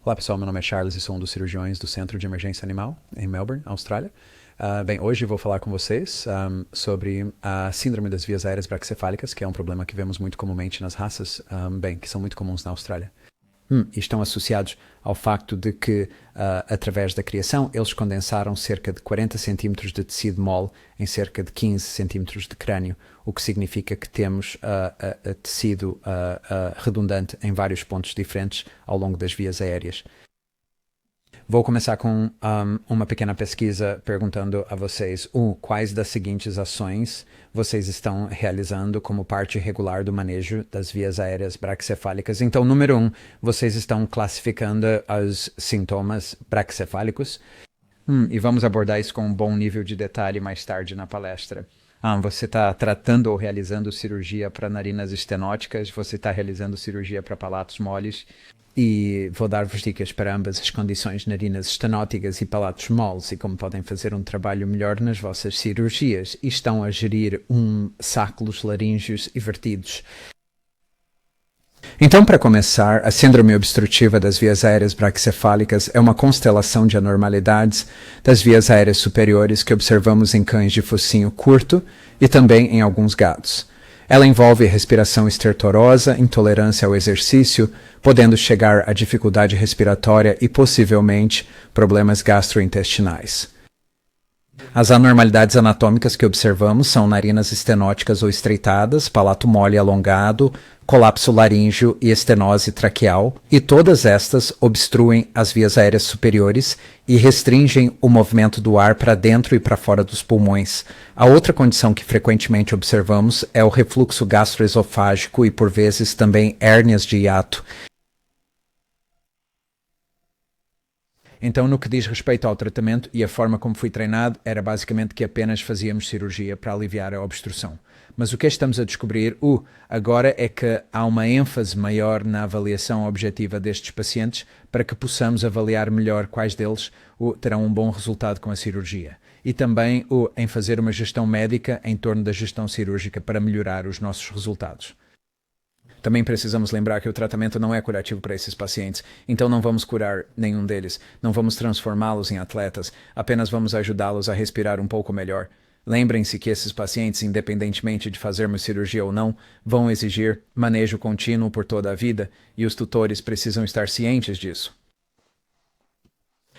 Olá pessoal, meu nome é Charles e sou um dos cirurgiões do Centro de Emergência Animal em Melbourne, Austrália. Bem, hoje vou falar com vocês sobre a síndrome das vias aéreas braquicefálicas, que é um problema que vemos muito comumente nas raças, que são muito comuns na Austrália. E estão associados ao facto de que, através da criação, eles condensaram cerca de 40 centímetros de tecido mole em cerca de 15 centímetros de crânio, o que significa que temos tecido redundante em vários pontos diferentes ao longo das vias aéreas. Vou começar com uma pequena pesquisa perguntando a vocês quais das seguintes ações vocês estão realizando como parte regular do manejo das vias aéreas braquicefálicas. Então, número 1, vocês estão classificando os sintomas braquicefálicos e vamos abordar isso com um bom nível de detalhe mais tarde na palestra. Você está tratando ou realizando cirurgia para narinas estenóticas, você está realizando cirurgia para palatos moles. E vou dar-vos dicas para ambas as condições, narinas estenóticas e palatos moles, e como podem fazer um trabalho melhor nas vossas cirurgias. E estão a gerir sacos laríngeos invertidos. Então, para começar, a síndrome obstrutiva das vias aéreas braquicefálicas é uma constelação de anormalidades das vias aéreas superiores que observamos em cães de focinho curto e também em alguns gatos. Ela envolve respiração estertorosa, intolerância ao exercício, podendo chegar a dificuldade respiratória e, possivelmente, problemas gastrointestinais. As anormalidades anatômicas que observamos são narinas estenóticas ou estreitadas, palato mole alongado, colapso laríngeo e estenose traqueal, e todas estas obstruem as vias aéreas superiores e restringem o movimento do ar para dentro e para fora dos pulmões. A outra condição que frequentemente observamos é o refluxo gastroesofágico e, por vezes, também hérnias de hiato. Então, no que diz respeito ao tratamento e a forma como fui treinado, era basicamente que apenas fazíamos cirurgia para aliviar a obstrução. Mas o que estamos a descobrir agora é que há uma ênfase maior na avaliação objetiva destes pacientes para que possamos avaliar melhor quais deles terão um bom resultado com a cirurgia. E também em fazer uma gestão médica em torno da gestão cirúrgica para melhorar os nossos resultados. Também precisamos lembrar que o tratamento não é curativo para esses pacientes, então não vamos curar nenhum deles, não vamos transformá-los em atletas, apenas vamos ajudá-los a respirar um pouco melhor. Lembrem-se que esses pacientes, independentemente de fazermos cirurgia ou não, vão exigir manejo contínuo por toda a vida e os tutores precisam estar cientes disso.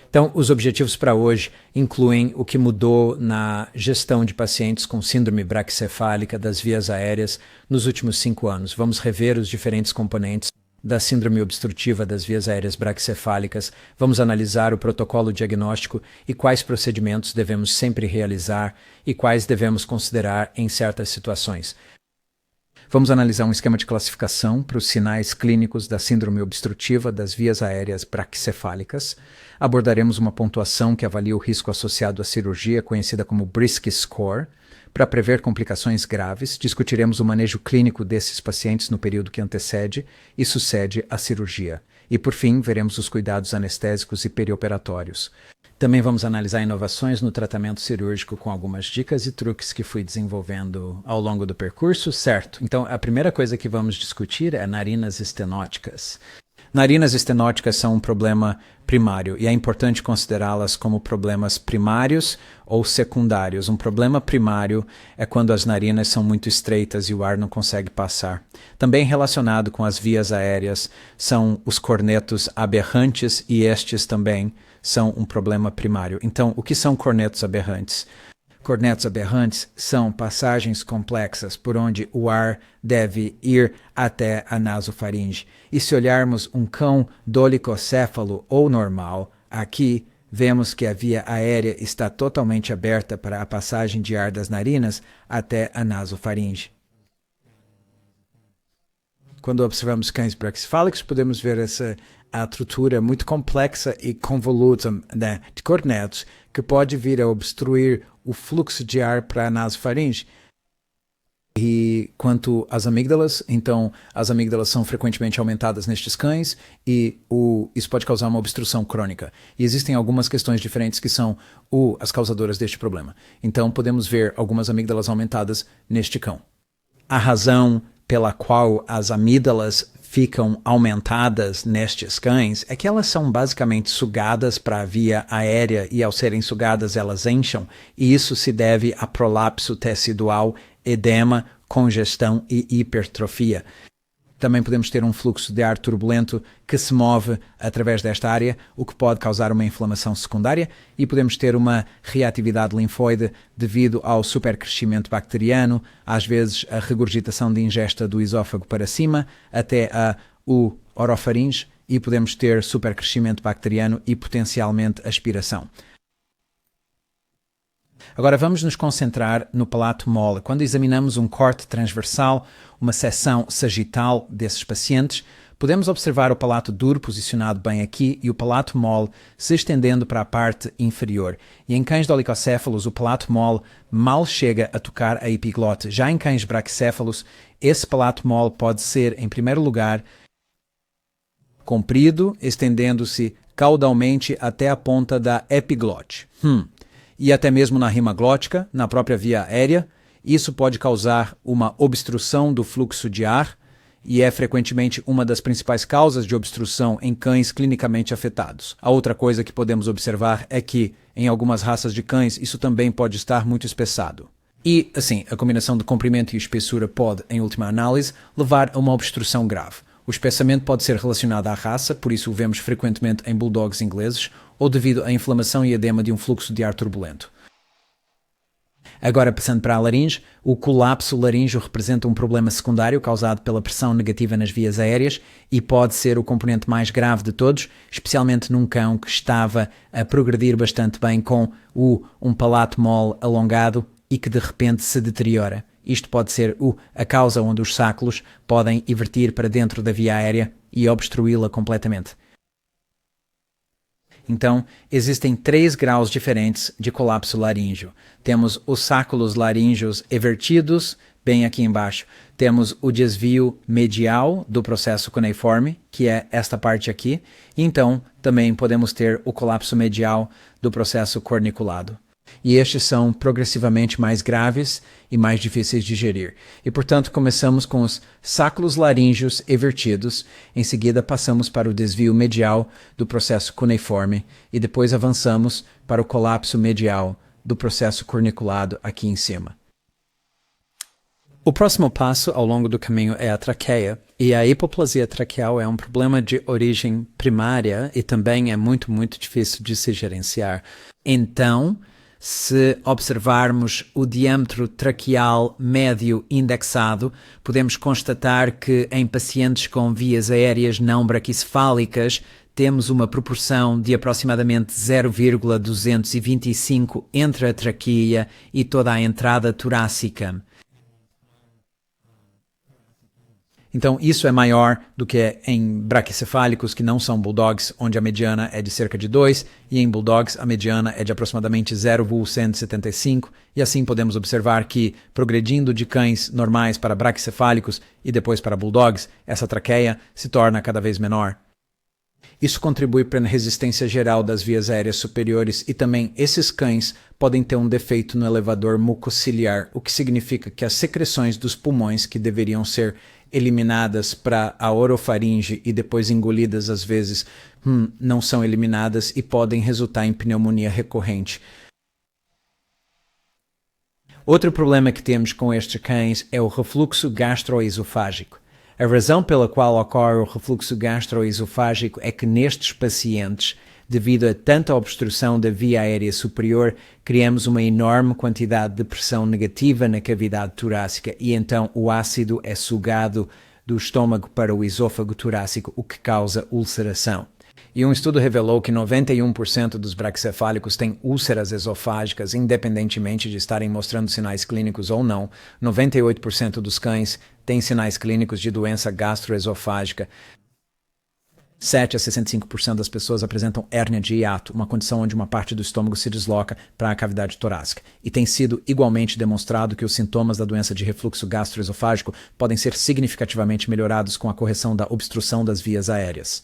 Então, os objetivos para hoje incluem o que mudou na gestão de pacientes com síndrome braquicefálica das vias aéreas nos últimos 5 anos. Vamos rever os diferentes componentes da síndrome obstrutiva das vias aéreas braquicefálicas, vamos analisar o protocolo diagnóstico e quais procedimentos devemos sempre realizar e quais devemos considerar em certas situações. Vamos analisar um esquema de classificação para os sinais clínicos da síndrome obstrutiva das vias aéreas braquicefálicas. Abordaremos uma pontuação que avalia o risco associado à cirurgia, conhecida como Brisk Score. Para prever complicações graves, discutiremos o manejo clínico desses pacientes no período que antecede e sucede a cirurgia. E, por fim, veremos os cuidados anestésicos e perioperatórios. Também vamos analisar inovações no tratamento cirúrgico com algumas dicas e truques que fui desenvolvendo ao longo do percurso, certo? Então, a primeira coisa que vamos discutir é narinas estenóticas. Narinas estenóticas são um problema primário e é importante considerá-las como problemas primários ou secundários. Um problema primário é quando as narinas são muito estreitas e o ar não consegue passar. Também relacionado com as vias aéreas são os cornetos aberrantes e estes também são um problema primário. Então, o que são cornetos aberrantes? Cornetos aberrantes são passagens complexas por onde o ar deve ir até a nasofaringe. E se olharmos um cão dolicocéfalo ou normal, aqui vemos que a via aérea está totalmente aberta para a passagem de ar das narinas até a nasofaringe. Quando observamos cães braquicefálicos, podemos ver a estrutura muito complexa e convoluta de cornetos que pode vir a obstruir o fluxo de ar para a nasofaringe. E quanto às amígdalas, então as amígdalas são frequentemente aumentadas nestes cães e isso pode causar uma obstrução crônica. E existem algumas questões diferentes que são as causadoras deste problema. Então podemos ver algumas amígdalas aumentadas neste cão. A razão pela qual as amígdalas ficam aumentadas nestes cães é que elas são basicamente sugadas para a via aérea e ao serem sugadas elas enchem, e isso se deve a prolapso tecidual, edema, congestão e hipertrofia. Também podemos ter um fluxo de ar turbulento que se move através desta área, o que pode causar uma inflamação secundária, e podemos ter uma reatividade linfóide devido ao supercrescimento bacteriano, às vezes a regurgitação de ingesta do esófago para cima, até o orofaringe, e podemos ter supercrescimento bacteriano e potencialmente aspiração. Agora vamos nos concentrar no palato mole. Quando examinamos um corte transversal, uma seção sagital desses pacientes, podemos observar o palato duro posicionado bem aqui e o palato mole se estendendo para a parte inferior. E em cães dolicocéfalos, o palato mole mal chega a tocar a epiglote. Já em cães braquicéfalos, esse palato mole pode ser, em primeiro lugar, comprido, estendendo-se caudalmente até a ponta da epiglote. E até mesmo na rima glótica, na própria via aérea. Isso pode causar uma obstrução do fluxo de ar e é frequentemente uma das principais causas de obstrução em cães clinicamente afetados. A outra coisa que podemos observar é que, em algumas raças de cães, isso também pode estar muito espessado. E, assim, a combinação de comprimento e espessura pode, em última análise, levar a uma obstrução grave. O espessamento pode ser relacionado à raça, por isso o vemos frequentemente em bulldogs ingleses, ou devido à inflamação e edema de um fluxo de ar turbulento. Agora, passando para a laringe, o colapso laríngeo representa um problema secundário causado pela pressão negativa nas vias aéreas e pode ser o componente mais grave de todos, especialmente num cão que estava a progredir bastante bem com um palato mole alongado e que de repente se deteriora. Isto pode ser a causa onde os sáculos podem evertir para dentro da via aérea e obstruí-la completamente. Então, existem 3 graus diferentes de colapso laríngeo. Temos os sáculos laríngeos evertidos, bem aqui embaixo. Temos o desvio medial do processo cuneiforme, que é esta parte aqui. E então, também podemos ter o colapso medial do processo corniculado. E estes são progressivamente mais graves e mais difíceis de gerir. E, portanto, começamos com os sáculos laríngeos evertidos, em seguida passamos para o desvio medial do processo cuneiforme e depois avançamos para o colapso medial do processo corniculado aqui em cima. O próximo passo ao longo do caminho é a traqueia, e a hipoplasia traqueal é um problema de origem primária e também é muito, muito difícil de se gerenciar. Então, se observarmos o diâmetro traqueal médio indexado, podemos constatar que em pacientes com vias aéreas não braquicefálicas temos uma proporção de aproximadamente 0,225 entre a traqueia e toda a entrada torácica. Então, isso é maior do que em braquicefálicos que não são bulldogs, onde a mediana é de cerca de 2, e em bulldogs a mediana é de aproximadamente 0,175, e assim podemos observar que, progredindo de cães normais para braquicefálicos e depois para bulldogs, essa traqueia se torna cada vez menor. Isso contribui para a resistência geral das vias aéreas superiores e também esses cães podem ter um defeito no elevador mucociliar, o que significa que as secreções dos pulmões que deveriam ser eliminadas para a orofaringe e depois engolidas às vezes não são eliminadas e podem resultar em pneumonia recorrente. Outro problema que temos com estes cães é o refluxo gastroesofágico. A razão pela qual ocorre o refluxo gastroesofágico é que nestes pacientes, devido a tanta obstrução da via aérea superior, criamos uma enorme quantidade de pressão negativa na cavidade torácica e então o ácido é sugado do estômago para o esôfago torácico, o que causa ulceração. E um estudo revelou que 91% dos braquicefálicos têm úlceras esofágicas, independentemente de estarem mostrando sinais clínicos ou não. 98% dos cães têm sinais clínicos de doença gastroesofágica. 7 a 65% das pessoas apresentam hérnia de hiato, uma condição onde uma parte do estômago se desloca para a cavidade torácica. E tem sido igualmente demonstrado que os sintomas da doença de refluxo gastroesofágico podem ser significativamente melhorados com a correção da obstrução das vias aéreas.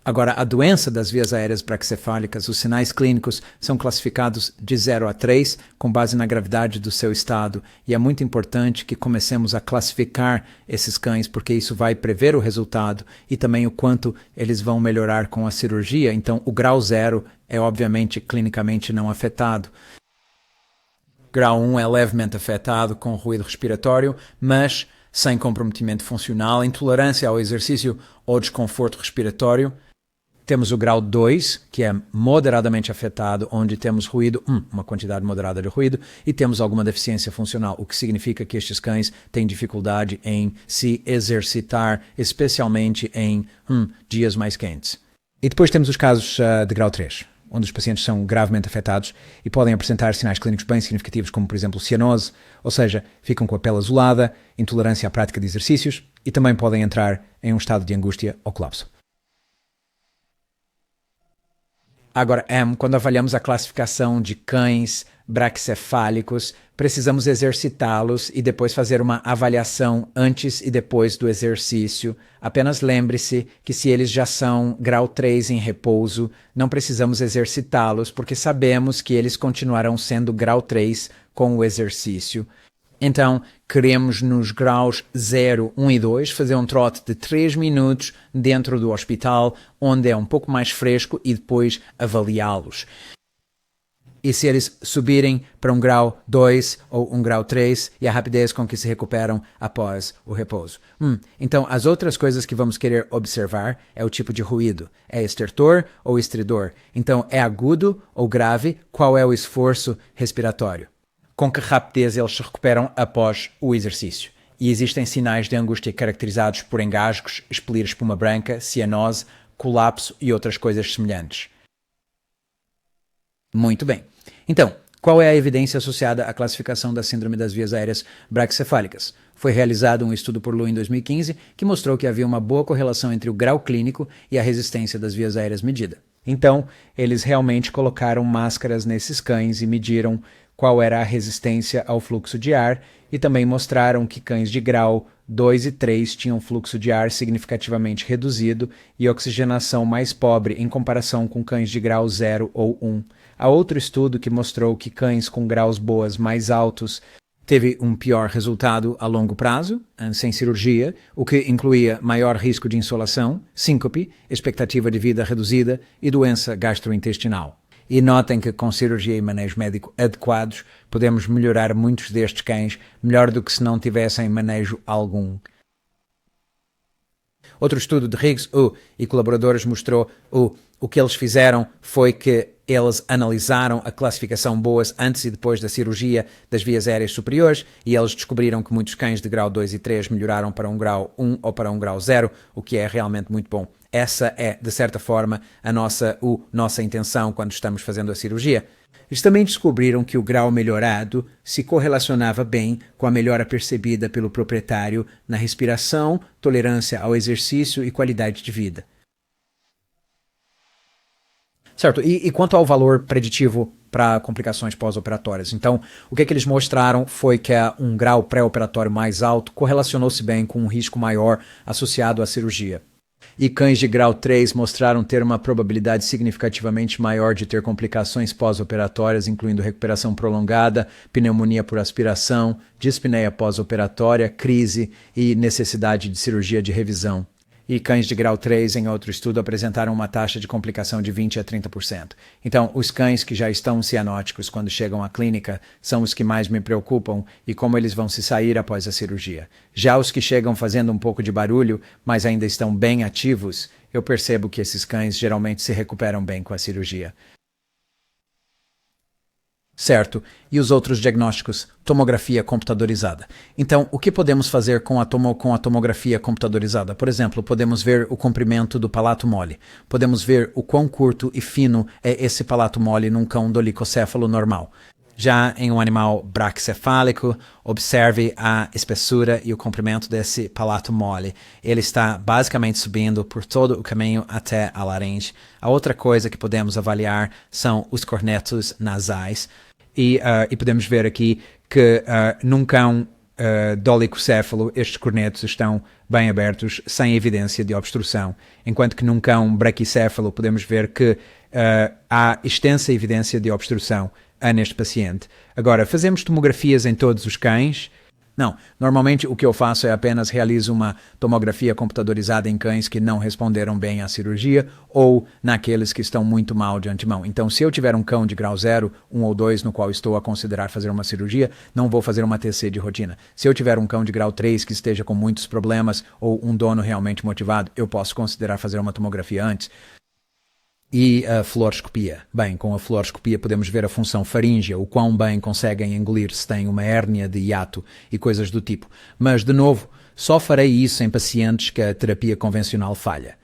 Agora, a doença das vias aéreas braquicefálicas, os sinais clínicos são classificados de 0 a 3, com base na gravidade do seu estado, e é muito importante que comecemos a classificar esses cães, porque isso vai prever o resultado e também o quanto eles vão melhorar com a cirurgia. Então, o grau 0 é obviamente clinicamente não afetado. Grau 1 é levemente afetado com ruído respiratório, mas sem comprometimento funcional, intolerância ao exercício ou desconforto respiratório. Temos o grau 2, que é moderadamente afetado, onde temos ruído, uma quantidade moderada de ruído, e temos alguma deficiência funcional, o que significa que estes cães têm dificuldade em se exercitar, especialmente em dias mais quentes. E depois temos os casos de grau 3, onde os pacientes são gravemente afetados e podem apresentar sinais clínicos bem significativos, como, por exemplo, cianose, ou seja, ficam com a pele azulada, intolerância à prática de exercícios e também podem entrar em um estado de angústia ou colapso. Agora, quando avaliamos a classificação de cães braquicefálicos, precisamos exercitá-los e depois fazer uma avaliação antes e depois do exercício. Apenas lembre-se que se eles já são grau 3 em repouso, não precisamos exercitá-los, porque sabemos que eles continuarão sendo grau 3 com o exercício. Então, queremos nos graus 0, 1 e 2 fazer um trote de 3 minutos dentro do hospital, onde é um pouco mais fresco, e depois avaliá-los. E se eles subirem para um grau 2 ou um grau 3 e a rapidez com que se recuperam após o repouso. Então, as outras coisas que vamos querer observar é o tipo de ruído. É estertor ou estridor? Então, é agudo ou grave? Qual é o esforço respiratório? Com que rapidez eles se recuperam após o exercício? E existem sinais de angústia caracterizados por engasgos, expelir espuma branca, cianose, colapso e outras coisas semelhantes. Muito bem. Então, qual é a evidência associada à classificação da síndrome das vias aéreas braquicefálicas? Foi realizado um estudo por Lu em 2015 que mostrou que havia uma boa correlação entre o grau clínico e a resistência das vias aéreas medida. Então, eles realmente colocaram máscaras nesses cães e mediram qual era a resistência ao fluxo de ar e também mostraram que cães de grau 2 e 3 tinham fluxo de ar significativamente reduzido e oxigenação mais pobre em comparação com cães de grau 0 ou 1. Há outro estudo que mostrou que cães com graus boas mais altos teve um pior resultado a longo prazo, sem cirurgia, o que incluía maior risco de insolação, síncope, expectativa de vida reduzida e doença gastrointestinal. E notem que com cirurgia e manejo médico adequados podemos melhorar muitos destes cães, melhor do que se não tivessem manejo algum. Outro estudo de Riggs e colaboradores mostrou o que eles fizeram foi que eles analisaram a classificação boas antes e depois da cirurgia das vias aéreas superiores e eles descobriram que muitos cães de grau 2 e 3 melhoraram para um grau 1 ou para um grau 0, o que é realmente muito bom. Essa é, de certa forma, a nossa intenção quando estamos fazendo a cirurgia. Eles também descobriram que o grau melhorado se correlacionava bem com a melhora percebida pelo proprietário na respiração, tolerância ao exercício e qualidade de vida. Certo, e quanto ao valor preditivo para complicações pós-operatórias? Então, o que eles mostraram foi que um grau pré-operatório mais alto correlacionou-se bem com um risco maior associado à cirurgia. E cães de grau 3 mostraram ter uma probabilidade significativamente maior de ter complicações pós-operatórias, incluindo recuperação prolongada, pneumonia por aspiração, dispneia pós-operatória, crise e necessidade de cirurgia de revisão. E cães de grau 3, em outro estudo, apresentaram uma taxa de complicação de 20% a 30%. Então, os cães que já estão cianóticos quando chegam à clínica são os que mais me preocupam e como eles vão se sair após a cirurgia. Já os que chegam fazendo um pouco de barulho, mas ainda estão bem ativos, eu percebo que esses cães geralmente se recuperam bem com a cirurgia. Certo. E os outros diagnósticos? Tomografia computadorizada. Então, o que podemos fazer com a tomografia computadorizada? Por exemplo, podemos ver o comprimento do palato mole. Podemos ver o quão curto e fino é esse palato mole num cão dolicocéfalo normal. Já em um animal braquicefálico, observe a espessura e o comprimento desse palato mole. Ele está basicamente subindo por todo o caminho até a laringe. A outra coisa que podemos avaliar são os cornetos nasais. E podemos ver aqui que num cão dolicocéfalo, estes cornetos estão bem abertos, sem evidência de obstrução, enquanto que num cão braquicéfalo podemos ver que há extensa evidência de obstrução neste paciente. Agora, fazemos tomografias em todos os cães? Não, normalmente o que eu faço é apenas realizo uma tomografia computadorizada em cães que não responderam bem à cirurgia ou naqueles que estão muito mal de antemão. Então, se eu tiver um cão de grau 0, 1 ou 2, no qual estou a considerar fazer uma cirurgia, não vou fazer uma TC de rotina. Se eu tiver um cão de grau 3 que esteja com muitos problemas ou um dono realmente motivado, eu posso considerar fazer uma tomografia antes. E a fluoroscopia. Bem, com a fluoroscopia podemos ver a função faríngea, o quão bem conseguem engolir se têm uma hérnia de hiato e coisas do tipo. Mas, de novo, só farei isso em pacientes que a terapia convencional falha.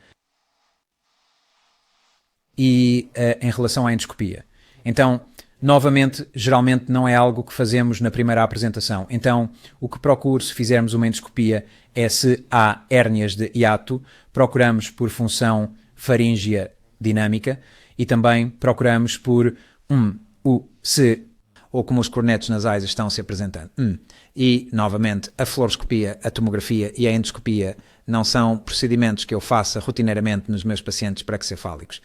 E em relação à endoscopia. Então, novamente, geralmente não é algo que fazemos na primeira apresentação. Então, o que procuro se fizermos uma endoscopia é se há hérnias de hiato, procuramos por função faríngea dinâmica e também procuramos por se ou como os cornetos nasais estão se apresentando. E, novamente, a fluoroscopia, a tomografia e a endoscopia não são procedimentos que eu faça rotineiramente nos meus pacientes braquicefálicos.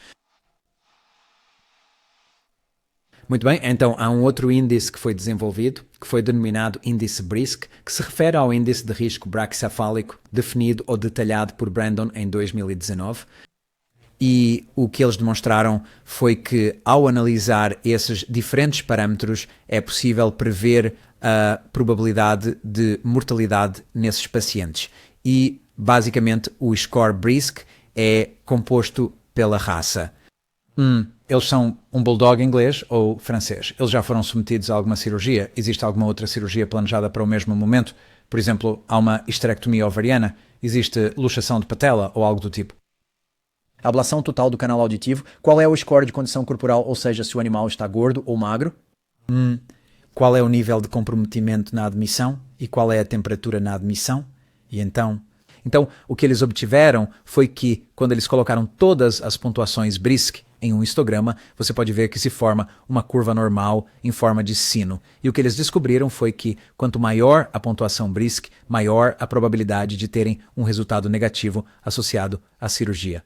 Muito bem, então há um outro índice que foi desenvolvido, que foi denominado índice BRISC, que se refere ao índice de risco braquicefálico definido ou detalhado por Brandon em 2019. E o que eles demonstraram foi que, ao analisar esses diferentes parâmetros, é possível prever a probabilidade de mortalidade nesses pacientes. E, basicamente, o score BRISC é composto pela raça. Eles são um bulldog inglês ou francês? Eles já foram submetidos a alguma cirurgia? Existe alguma outra cirurgia planejada para o mesmo momento? Por exemplo, há uma histerectomia ovariana? Existe luxação de patela ou algo do tipo? Ablação total do canal auditivo. Qual é o score de condição corporal, ou seja, se o animal está gordo ou magro? Qual é o nível de comprometimento na admissão e qual é a temperatura na admissão? E então, o que eles obtiveram foi que, quando eles colocaram todas as pontuações BRISC em um histograma, você pode ver que se forma uma curva normal em forma de sino. E o que eles descobriram foi que, quanto maior a pontuação BRISC, maior a probabilidade de terem um resultado negativo associado à cirurgia.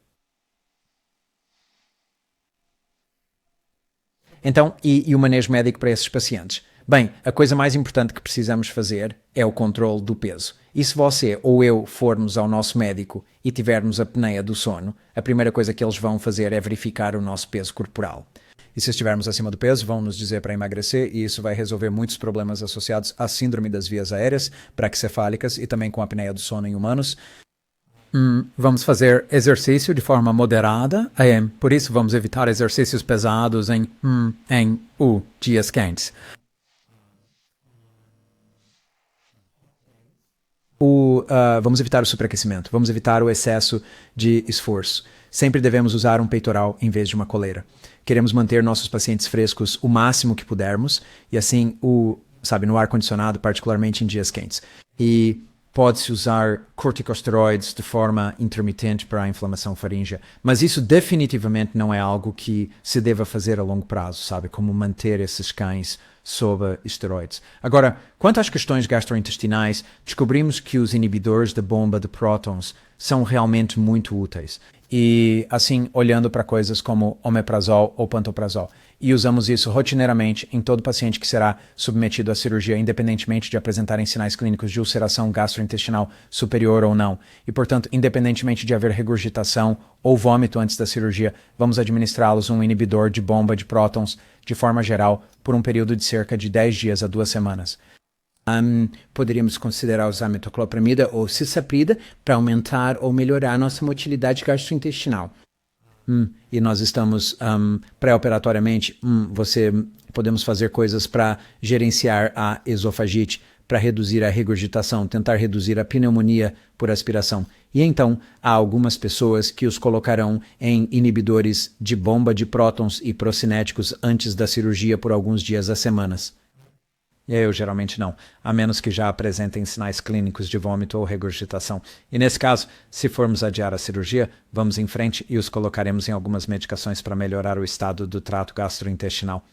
Então, e o manejo médico para esses pacientes? Bem, a coisa mais importante que precisamos fazer é o controle do peso. E se você ou eu formos ao nosso médico e tivermos a apneia do sono, a primeira coisa que eles vão fazer é verificar o nosso peso corporal. E se estivermos acima do peso, vão nos dizer para emagrecer e isso vai resolver muitos problemas associados à síndrome das vias aéreas, braquicefálicas e também com a apneia do sono em humanos. Vamos fazer exercício de forma moderada, por isso vamos evitar exercícios pesados em dias quentes. Vamos evitar o superaquecimento, vamos evitar o excesso de esforço. Sempre devemos usar um peitoral em vez de uma coleira. Queremos manter nossos pacientes frescos o máximo que pudermos e assim, no ar-condicionado, particularmente em dias quentes. E pode-se usar corticosteroides de forma intermitente para a inflamação faríngea, mas isso definitivamente não é algo que se deva fazer a longo prazo, como manter esses cães sob esteroides. Agora, quanto às questões gastrointestinais, descobrimos que os inibidores da bomba de prótons são realmente muito úteis. E assim, olhando para coisas como omeprazol ou pantoprazol. E usamos isso rotineiramente em todo paciente que será submetido à cirurgia, independentemente de apresentarem sinais clínicos de ulceração gastrointestinal superior ou não. E, portanto, independentemente de haver regurgitação ou vômito antes da cirurgia, vamos administrá-los um inibidor de bomba de prótons, de forma geral, por um período de cerca de 10 dias a 2 semanas. Poderíamos considerar usar metoclopramida ou cisaprida para aumentar ou melhorar nossa motilidade gastrointestinal. E nós estamos pré-operatoriamente, podemos fazer coisas para gerenciar a esofagite, para reduzir a regurgitação, tentar reduzir a pneumonia por aspiração. E então, há algumas pessoas que os colocarão em inibidores de bomba de prótons e procinéticos antes da cirurgia por alguns dias a semanas. Eu geralmente não, a menos que já apresentem sinais clínicos de vômito ou regurgitação. E nesse caso, se formos adiar a cirurgia, vamos em frente e os colocaremos em algumas medicações para melhorar o estado do trato gastrointestinal.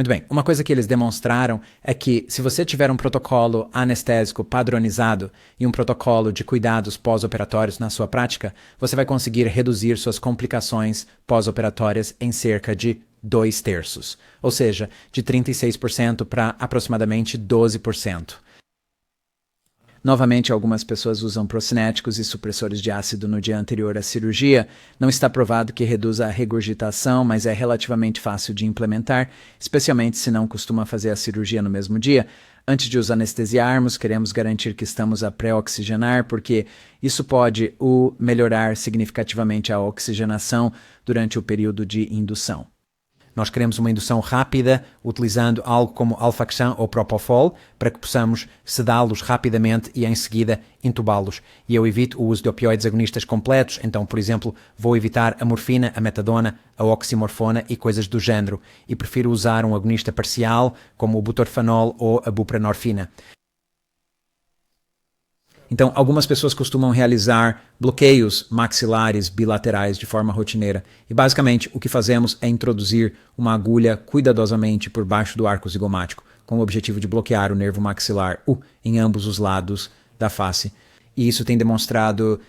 Muito bem, uma coisa que eles demonstraram é que se você tiver um protocolo anestésico padronizado e um protocolo de cuidados pós-operatórios na sua prática, você vai conseguir reduzir suas complicações pós-operatórias em cerca de 2/3, ou seja, de 36% para aproximadamente 12%. Novamente, algumas pessoas usam procinéticos e supressores de ácido no dia anterior à cirurgia. Não está provado que reduza a regurgitação, mas é relativamente fácil de implementar, especialmente se não costuma fazer a cirurgia no mesmo dia. Antes de os anestesiarmos, queremos garantir que estamos a pré-oxigenar, porque isso pode melhorar significativamente a oxigenação durante o período de indução. Nós queremos uma indução rápida, utilizando algo como Alfaxan ou Propofol, para que possamos sedá-los rapidamente e, em seguida, intubá-los. E eu evito o uso de opioides agonistas completos, então, por exemplo, vou evitar a morfina, a metadona, a oximorfona e coisas do género. E prefiro usar um agonista parcial, como o butorfanol ou a buprenorfina. Então, algumas pessoas costumam realizar bloqueios maxilares bilaterais de forma rotineira. E, basicamente, o que fazemos é introduzir uma agulha cuidadosamente por baixo do arco zigomático, com o objetivo de bloquear o nervo maxilar em ambos os lados da face. E isso tem demonstrado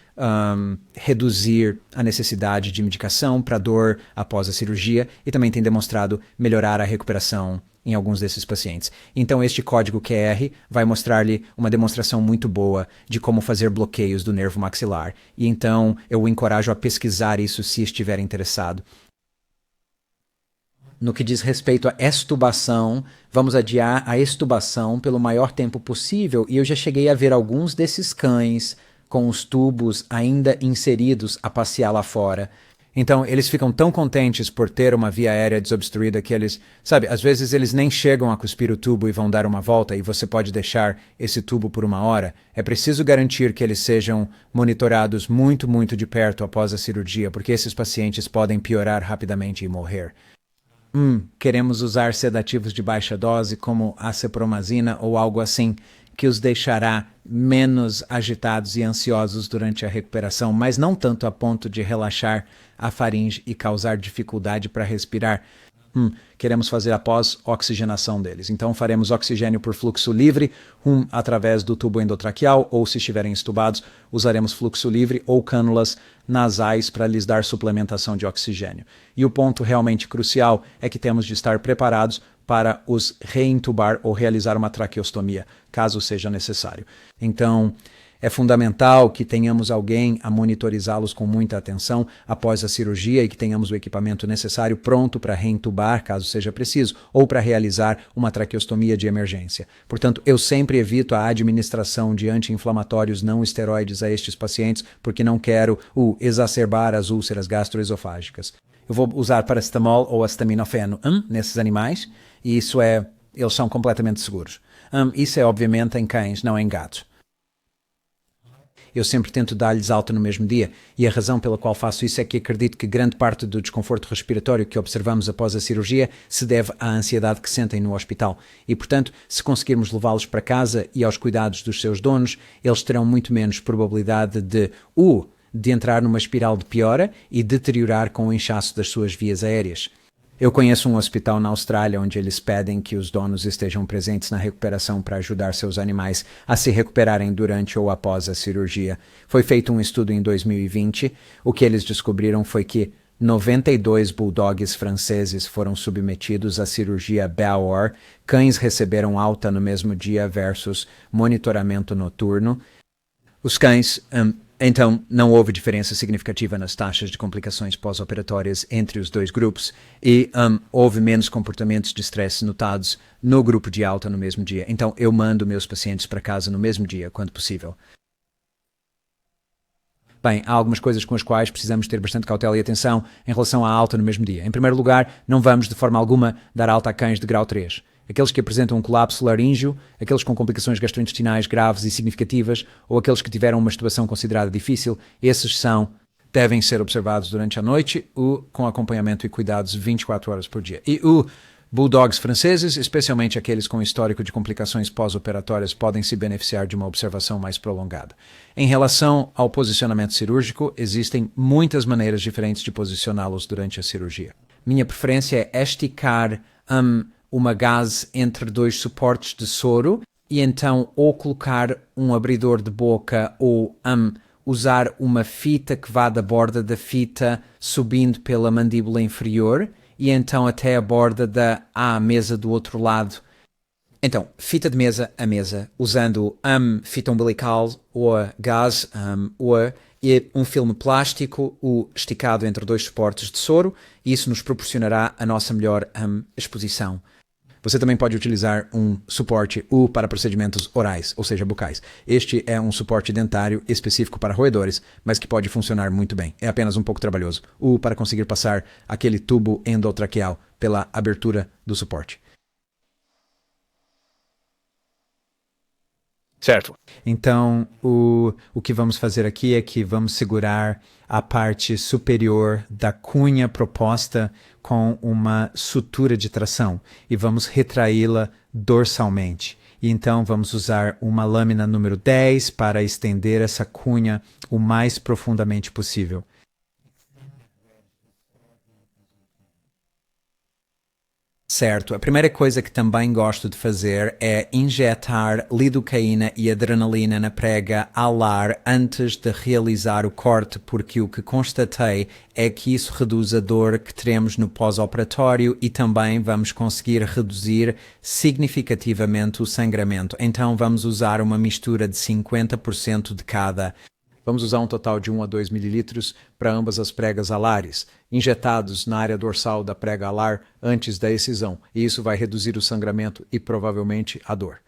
reduzir a necessidade de medicação para dor após a cirurgia e também tem demonstrado melhorar a recuperação em alguns desses pacientes. Então, este código QR vai mostrar-lhe uma demonstração muito boa de como fazer bloqueios do nervo maxilar. E então, eu o encorajo a pesquisar isso se estiver interessado. No que diz respeito à extubação, vamos adiar a extubação pelo maior tempo possível e eu já cheguei a ver alguns desses cães com os tubos ainda inseridos a passear lá fora. Então, eles ficam tão contentes por ter uma via aérea desobstruída que eles, às vezes eles nem chegam a cuspir o tubo e vão dar uma volta e você pode deixar esse tubo por 1 hora. É preciso garantir que eles sejam monitorados muito, muito de perto após a cirurgia, porque esses pacientes podem piorar rapidamente e morrer. Queremos usar sedativos de baixa dose como a cepromazina ou algo assim, que os deixará menos agitados e ansiosos durante a recuperação, mas não tanto a ponto de relaxar a faringe e causar dificuldade para respirar. Queremos fazer a pós-oxigenação deles. Então faremos oxigênio por fluxo livre, através do tubo endotraqueal, ou se estiverem estubados, usaremos fluxo livre ou cânulas nasais para lhes dar suplementação de oxigênio. E o ponto realmente crucial é que temos de estar preparados para os reintubar ou realizar uma traqueostomia, caso seja necessário. Então, é fundamental que tenhamos alguém a monitorizá-los com muita atenção após a cirurgia e que tenhamos o equipamento necessário pronto para reintubar, caso seja preciso, ou para realizar uma traqueostomia de emergência. Portanto, eu sempre evito a administração de anti-inflamatórios não esteroides a estes pacientes, porque não quero exacerbar as úlceras gastroesofágicas. Eu vou usar paracetamol ou acetaminofeno nesses animais, e eles são completamente seguros. Isso é obviamente em cães, não em gatos. Eu sempre tento dar-lhes alta no mesmo dia, e a razão pela qual faço isso é que acredito que grande parte do desconforto respiratório que observamos após a cirurgia se deve à ansiedade que sentem no hospital. E, portanto, se conseguirmos levá-los para casa e aos cuidados dos seus donos, eles terão muito menos probabilidade de entrar numa espiral de piora e deteriorar com o inchaço das suas vias aéreas. Eu conheço um hospital na Austrália onde eles pedem que os donos estejam presentes na recuperação para ajudar seus animais a se recuperarem durante ou após a cirurgia. Foi feito um estudo em 2020. O que eles descobriram foi que 92 bulldogs franceses foram submetidos à cirurgia Bauer. Cães receberam alta no mesmo dia versus monitoramento noturno. Os cães... Então, não houve diferença significativa nas taxas de complicações pós-operatórias entre os dois grupos e houve menos comportamentos de estresse notados no grupo de alta no mesmo dia. Então, eu mando meus pacientes para casa no mesmo dia, quando possível. Bem, há algumas coisas com as quais precisamos ter bastante cautela e atenção em relação à alta no mesmo dia. Em primeiro lugar, não vamos de forma alguma dar alta a cães de grau 3. Aqueles que apresentam um colapso laríngeo, aqueles com complicações gastrointestinais graves e significativas, ou aqueles que tiveram uma extubação considerada difícil, esses devem ser observados durante a noite, com acompanhamento e cuidados 24 horas por dia. E bulldogs franceses, especialmente aqueles com histórico de complicações pós-operatórias, podem se beneficiar de uma observação mais prolongada. Em relação ao posicionamento cirúrgico, existem muitas maneiras diferentes de posicioná-los durante a cirurgia. Minha preferência é esticar uma gase entre dois suportes de soro e então ou colocar um abridor de boca ou usar uma fita que vá da borda da fita subindo pela mandíbula inferior e então até a borda da mesa do outro lado. Então, fita de mesa a mesa, usando fita umbilical ou gás ou e um filme plástico esticado entre dois suportes de soro, e isso nos proporcionará a nossa melhor exposição. Você também pode utilizar um suporte para procedimentos orais, ou seja, bucais. Este é um suporte dentário específico para roedores, mas que pode funcionar muito bem. É apenas um pouco trabalhoso. Para conseguir passar aquele tubo endotraqueal pela abertura do suporte. Certo. Então, o que vamos fazer aqui é que vamos segurar a parte superior da cunha proposta com uma sutura de tração e vamos retraí-la dorsalmente. E então vamos usar uma lâmina número 10 para estender essa cunha o mais profundamente possível. Certo. A primeira coisa que também gosto de fazer é injetar lidocaína e adrenalina na prega alar antes de realizar o corte, porque o que constatei é que isso reduz a dor que teremos no pós-operatório e também vamos conseguir reduzir significativamente o sangramento. Então vamos usar uma mistura de 50% de cada. Vamos usar um total de 1 a 2 mililitros para ambas as pregas alares, injetados na área dorsal da prega alar antes da excisão, e isso vai reduzir o sangramento e provavelmente a dor.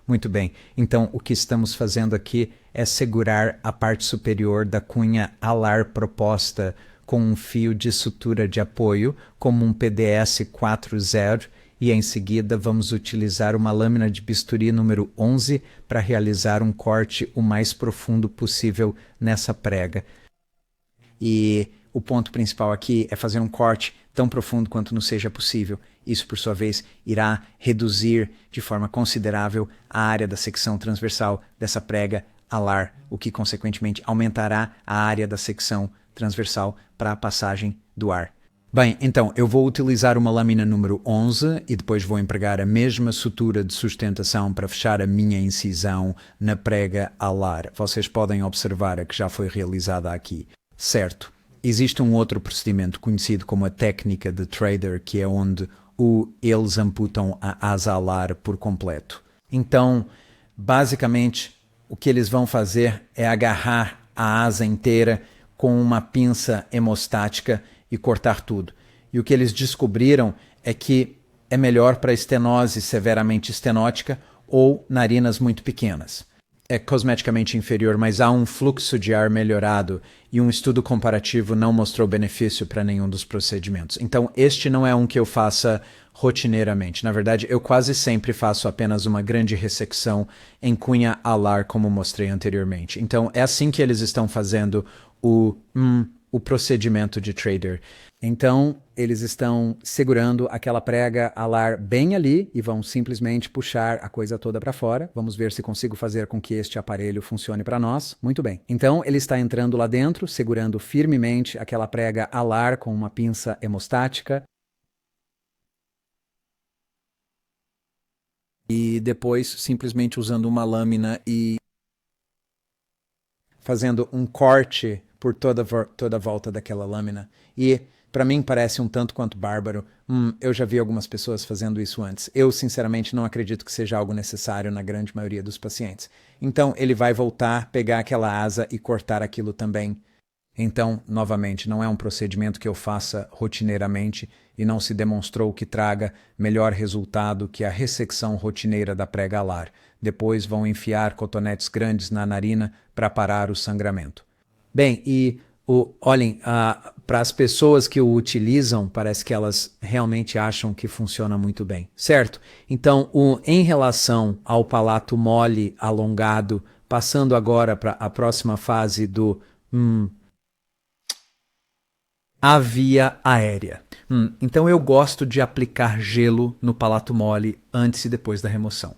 Muito bem, então o que estamos fazendo aqui é segurar a parte superior da cunha alar proposta com um fio de sutura de apoio, como um PDS 4.0, e em seguida vamos utilizar uma lâmina de bisturi número 11 para realizar um corte o mais profundo possível nessa prega. E o ponto principal aqui é fazer um corte tão profundo quanto nos seja possível. Isso, por sua vez, irá reduzir de forma considerável a área da secção transversal dessa prega alar, o que consequentemente aumentará a área da secção transversal para a passagem do ar. Bem, então eu vou utilizar uma lâmina número 11 e depois vou empregar a mesma sutura de sustentação para fechar a minha incisão na prega alar. Vocês podem observar a que já foi realizada aqui. Certo, existe um outro procedimento conhecido como a técnica de Trader, que é onde eles amputam a asa alar por completo. Então, basicamente, o que eles vão fazer é agarrar a asa inteira com uma pinça hemostática e cortar tudo. E o que eles descobriram é que é melhor para estenose severamente estenótica ou narinas muito pequenas. É cosmeticamente inferior, mas há um fluxo de ar melhorado e um estudo comparativo não mostrou benefício para nenhum dos procedimentos. Então, este não é um que eu faça rotineiramente. Na verdade, eu quase sempre faço apenas uma grande ressecção em cunha alar, como mostrei anteriormente. Então, é assim que eles estão fazendo o procedimento de Trader. Então, eles estão segurando aquela prega alar bem ali e vão simplesmente puxar a coisa toda para fora. Vamos ver se consigo fazer com que este aparelho funcione para nós. Muito bem. Então, ele está entrando lá dentro, segurando firmemente aquela prega alar com uma pinça hemostática. E depois, simplesmente usando uma lâmina e fazendo um corte por toda a volta daquela lâmina. E para mim parece um tanto quanto bárbaro. Eu já vi algumas pessoas fazendo isso antes. Eu, sinceramente, não acredito que seja algo necessário na grande maioria dos pacientes. Então, ele vai voltar, pegar aquela asa e cortar aquilo também. Então, novamente, não é um procedimento que eu faça rotineiramente e não se demonstrou que traga melhor resultado que a ressecção rotineira da prega alar. Depois vão enfiar cotonetes grandes na narina para parar o sangramento. Bem, e olhem, para as pessoas que o utilizam, parece que elas realmente acham que funciona muito bem, certo? Então, em relação ao palato mole alongado, passando agora para a próxima fase a via aérea. Então eu gosto de aplicar gelo no palato mole antes e depois da remoção.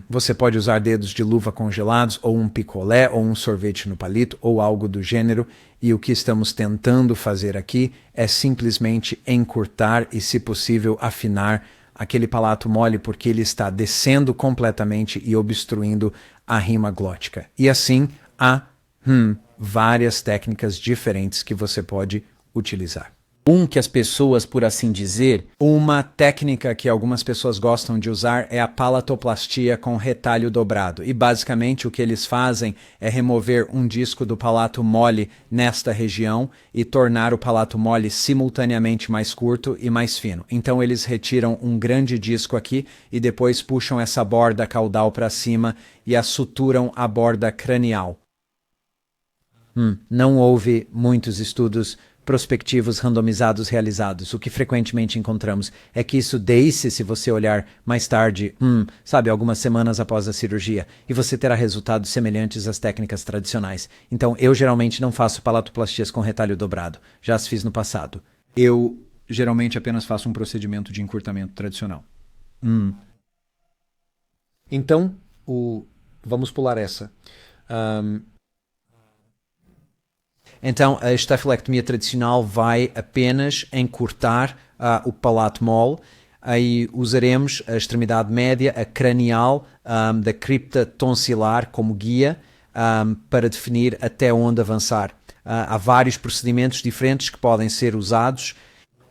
Você pode usar dedos de luva congelados, ou um picolé, ou um sorvete no palito, ou algo do gênero. E o que estamos tentando fazer aqui é simplesmente encurtar e, se possível, afinar aquele palato mole, porque ele está descendo completamente e obstruindo a rima glótica. E assim, há várias técnicas diferentes que você pode utilizar. Que as pessoas, por assim dizer, Uma técnica que algumas pessoas gostam de usar é a palatoplastia com retalho dobrado. E basicamente o que eles fazem é remover um disco do palato mole nesta região e tornar o palato mole simultaneamente mais curto e mais fino. Então eles retiram um grande disco aqui e depois puxam essa borda caudal para cima e a suturam a borda cranial. Não houve muitos estudos prospectivos randomizados realizados. O que frequentemente encontramos é que isso desce se você olhar mais tarde, algumas semanas após a cirurgia, e você terá resultados semelhantes às técnicas tradicionais. Então, eu geralmente não faço palatoplastias com retalho dobrado. Já as fiz no passado. eu geralmente apenas faço um procedimento de encurtamento tradicional. Então, vamos pular essa. Então, a estafilectomia tradicional vai apenas encurtar o palato mole. Aí usaremos a extremidade média, a cranial, da cripta tonsilar como guia para definir até onde avançar. Há vários procedimentos diferentes que podem ser usados.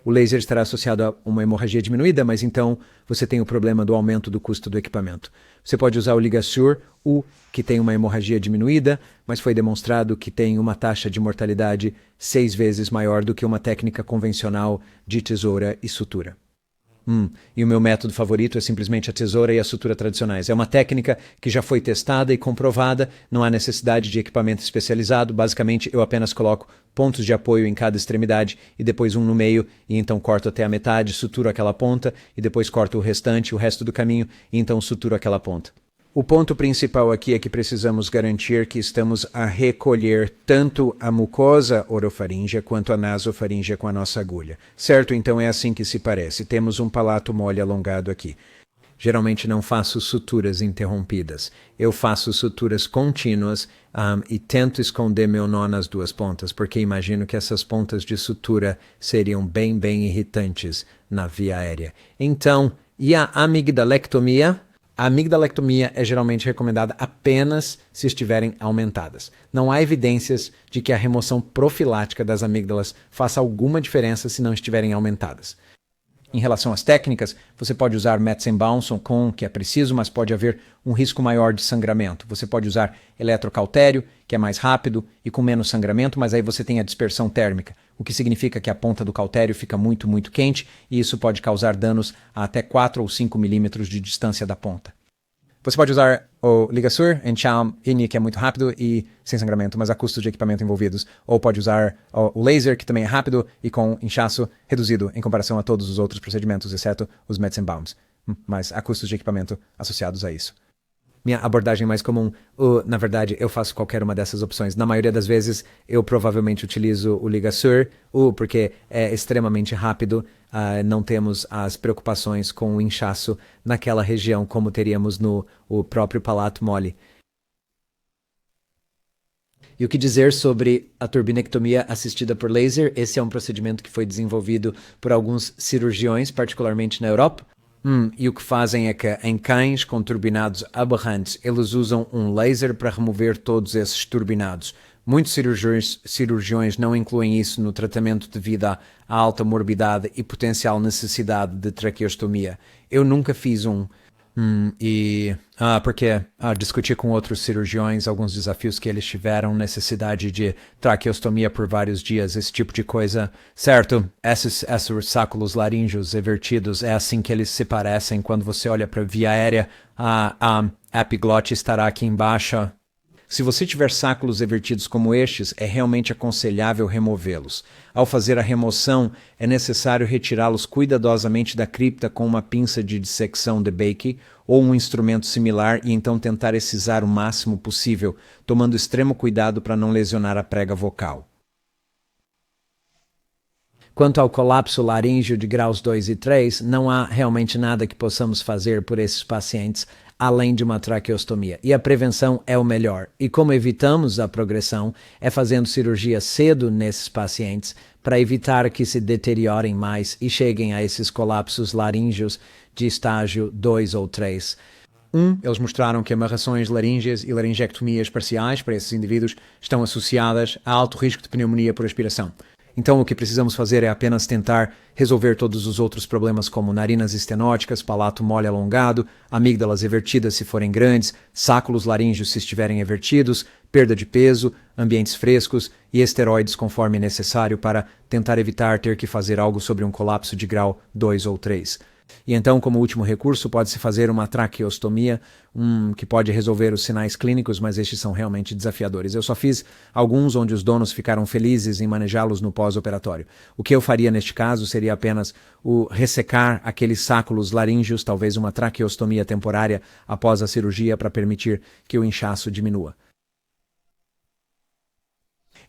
O laser estará associado a uma hemorragia diminuída, mas então você tem o problema do aumento do custo do equipamento. Você pode usar o Ligasure, que tem uma hemorragia diminuída, mas foi demonstrado que tem uma taxa de mortalidade 6 vezes maior do que uma técnica convencional de tesoura e sutura. E o meu método favorito é simplesmente a tesoura e a sutura tradicionais. É uma técnica que já foi testada e comprovada, não há necessidade de equipamento especializado. Basicamente, eu apenas coloco pontos de apoio em cada extremidade e depois um no meio, e então corto até a metade, suturo aquela ponta e depois corto o restante, o resto do caminho, e então suturo aquela ponta. O ponto principal aqui é que precisamos garantir que estamos a recolher tanto a mucosa orofaríngea quanto a nasofaríngea com a nossa agulha. Certo? Então é assim que se parece. Temos um palato mole alongado aqui. Geralmente não faço suturas interrompidas. Eu faço suturas contínuas e tento esconder meu nó nas duas pontas, porque imagino que essas pontas de sutura seriam bem irritantes na via aérea. Então, e a amigdalectomia? A amigdalectomia é geralmente recomendada apenas se estiverem aumentadas. Não há evidências de que a remoção profilática das amígdalas faça alguma diferença se não estiverem aumentadas. Em relação às técnicas, você pode usar Metzenbaumson que é preciso, mas pode haver um risco maior de sangramento. Você pode usar eletrocautério, que é mais rápido e com menos sangramento, mas aí você tem a dispersão térmica, o que significa que a ponta do cautério fica muito quente e isso pode causar danos a até 4 ou 5 milímetros de distância da ponta. Você pode usar o Ligasure, INI, que é muito rápido e sem sangramento, mas há custos de equipamento envolvidos. Ou pode usar o laser, que também é rápido e com inchaço reduzido em comparação a todos os outros procedimentos, exceto os Metzenbaums. Mas há custos de equipamento associados a isso. Minha abordagem mais comum, na verdade, eu faço qualquer uma dessas opções. Na maioria das vezes, eu provavelmente utilizo o Ligasure, porque é extremamente rápido, não temos as preocupações com o inchaço naquela região, como teríamos no próprio palato mole. E o que dizer sobre a turbinectomia assistida por laser? Esse é um procedimento que foi desenvolvido por alguns cirurgiões, particularmente na Europa. E o que fazem é que em cães com turbinados aberrantes, eles usam um laser para remover todos esses turbinados. Muitos cirurgiões não incluem isso no tratamento devido à alta morbidade e potencial necessidade de traqueostomia. Eu nunca fiz porque discuti com outros cirurgiões alguns desafios que eles tiveram, necessidade de traqueostomia por vários dias, esse tipo de coisa. Certo, esses sáculos laríngeos evertidos, é assim que eles se parecem quando você olha para a via aérea, a epiglote estará aqui embaixo. Se você tiver sáculos evertidos como estes, é realmente aconselhável removê-los. Ao fazer a remoção, é necessário retirá-los cuidadosamente da cripta com uma pinça de dissecção de Beeke ou um instrumento similar e então tentar excisar o máximo possível, tomando extremo cuidado para não lesionar a prega vocal. Quanto ao colapso laríngeo de graus 2 e 3, não há realmente nada que possamos fazer por esses pacientes, além de uma traqueostomia. E a prevenção é o melhor. E como evitamos a progressão é fazendo cirurgia cedo nesses pacientes para evitar que se deteriorem mais e cheguem a esses colapsos laríngeos de estágio 2 ou 3. Eles mostraram que amarrações laríngeas e laringectomias parciais para esses indivíduos estão associadas a alto risco de pneumonia por aspiração. Então, o que precisamos fazer é apenas tentar resolver todos os outros problemas como narinas estenóticas, palato mole alongado, amígdalas evertidas se forem grandes, sáculos laríngeos se estiverem evertidos, perda de peso, ambientes frescos e esteroides conforme necessário para tentar evitar ter que fazer algo sobre um colapso de grau 2 ou 3. E então, como último recurso, pode-se fazer uma traqueostomia, que pode resolver os sinais clínicos, mas estes são realmente desafiadores. Eu só fiz alguns onde os donos ficaram felizes em manejá-los no pós-operatório. O que eu faria neste caso seria apenas o ressecar aqueles sáculos laríngeos, talvez uma traqueostomia temporária após a cirurgia para permitir que o inchaço diminua.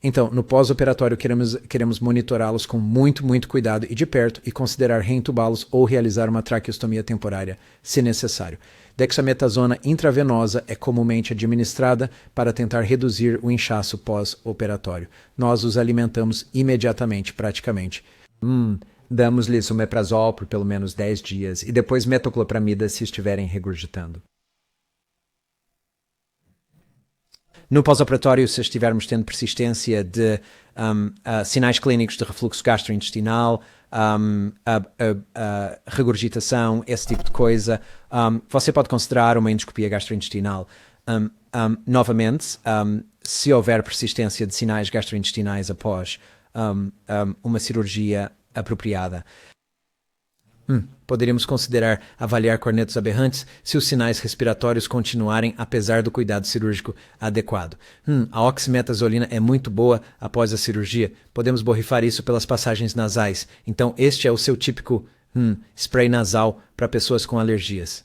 Então, no pós-operatório, queremos monitorá-los com muito cuidado e de perto e considerar reintubá-los ou realizar uma traqueostomia temporária, se necessário. Dexametasona intravenosa é comumente administrada para tentar reduzir o inchaço pós-operatório. Nós os alimentamos imediatamente, praticamente. Damos-lhes o meprazol por pelo menos 10 dias e depois metoclopramida se estiverem regurgitando. No pós-operatório, se estivermos tendo persistência de sinais clínicos de refluxo gastrointestinal, regurgitação, esse tipo de coisa, você pode considerar uma endoscopia gastrointestinal. Novamente, se houver persistência de sinais gastrointestinais após uma cirurgia apropriada. Poderíamos considerar avaliar cornetos aberrantes se os sinais respiratórios continuarem apesar do cuidado cirúrgico adequado. A oximetazolina é muito boa após a cirurgia. Podemos borrifar isso pelas passagens nasais. Então, este é o seu típico spray nasal para pessoas com alergias.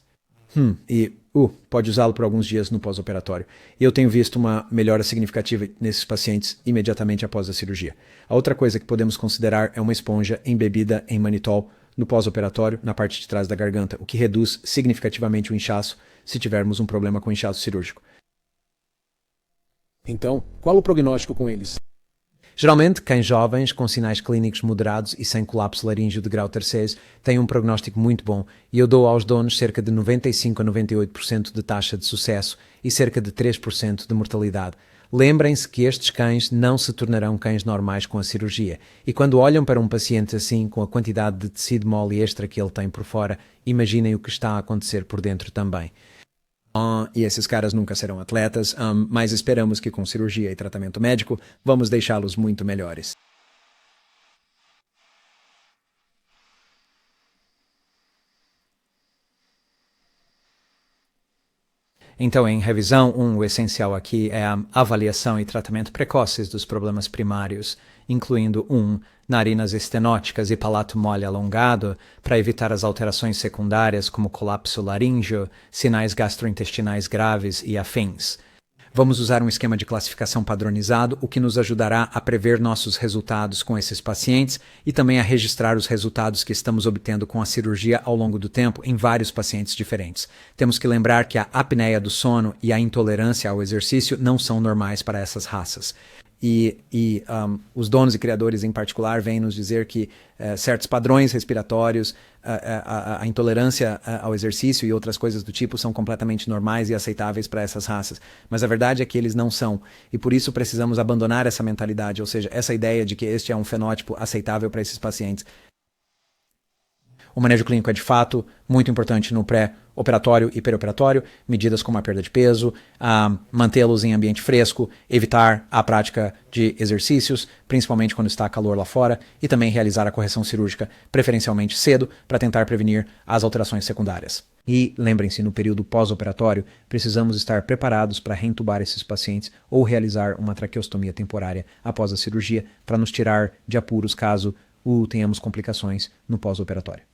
Pode usá-lo por alguns dias no pós-operatório. Eu tenho visto uma melhora significativa nesses pacientes imediatamente após a cirurgia. A outra coisa que podemos considerar é uma esponja embebida em manitol no pós-operatório, na parte de trás da garganta, o que reduz significativamente o inchaço se tivermos um problema com inchaço cirúrgico. Então, qual o prognóstico com eles? Geralmente, cães jovens com sinais clínicos moderados e sem colapso laríngeo de grau 3 têm um prognóstico muito bom e eu dou aos donos cerca de 95 a 98% de taxa de sucesso e cerca de 3% de mortalidade. Lembrem-se que estes cães não se tornarão cães normais com a cirurgia e quando olham para um paciente assim, com a quantidade de tecido mole extra que ele tem por fora, imaginem o que está a acontecer por dentro também. E esses caras nunca serão atletas, mas esperamos que com cirurgia e tratamento médico vamos deixá-los muito melhores. Então, em revisão, o essencial aqui é a avaliação e tratamento precoces dos problemas primários, incluindo narinas estenóticas e palato mole alongado, para evitar as alterações secundárias como colapso laríngeo, sinais gastrointestinais graves e afins. Vamos usar um esquema de classificação padronizado, o que nos ajudará a prever nossos resultados com esses pacientes e também a registrar os resultados que estamos obtendo com a cirurgia ao longo do tempo em vários pacientes diferentes. Temos que lembrar que a apneia do sono e a intolerância ao exercício não são normais para essas raças. E os donos e criadores em particular vêm nos dizer que certos padrões respiratórios, a intolerância ao exercício e outras coisas do tipo são completamente normais e aceitáveis para essas raças. Mas a verdade é que eles não são. E por isso precisamos abandonar essa mentalidade, ou seja, essa ideia de que este é um fenótipo aceitável para esses pacientes. O manejo clínico é de fato muito importante no pré-operatório e perioperatório, medidas como a perda de peso, mantê-los em ambiente fresco, evitar a prática de exercícios, principalmente quando está calor lá fora, e também realizar a correção cirúrgica preferencialmente cedo para tentar prevenir as alterações secundárias. E lembrem-se, no período pós-operatório, precisamos estar preparados para reentubar esses pacientes ou realizar uma traqueostomia temporária após a cirurgia para nos tirar de apuros caso tenhamos complicações no pós-operatório.